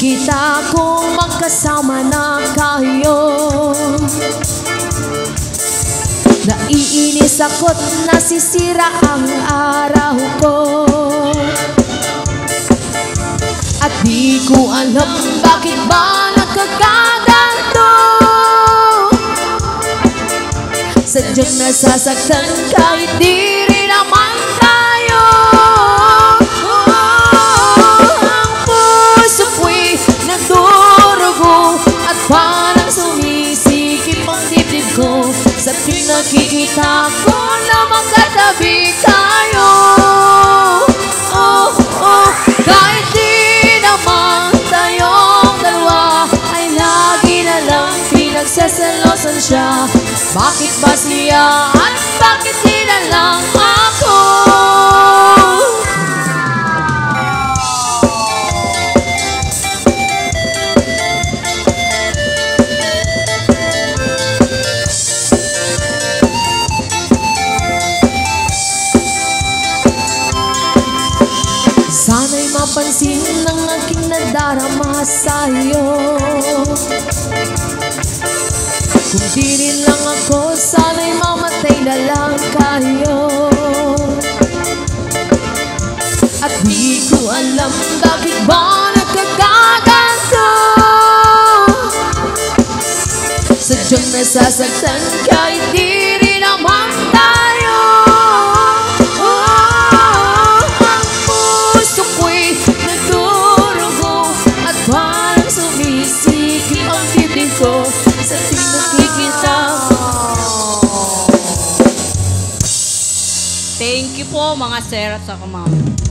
nakikita kong magkasama na kayo. Naiinis ako't nasisira ang araw ko. At di ko alam bakit ba nagkakaganto. Sadyang nasasaktan kahit di rin naman tayo. Ang puso ko'y nagdurugo at parang sumisikip ang dibdib ko sa pinakikita ko na magkatabi tayo. Kahit di naman tayong dalawa ay lagi na lang pinagseselosan siya. Bakit ba siya at bakit di na lang ako? Sana'y mapansin ng aking nadarama sa'yo. Kung di rin lang ako, sana'y mamatay na lang kayo. At di ko alam bakit ba nagkakaganto. Sadyang nasasaktan kahit di rin naman tayo. Ang puso ko'y nagdurugo at parang sumisikip ang dibdib ko sa pinakikita. Thank you po mga sir at saka ma'am.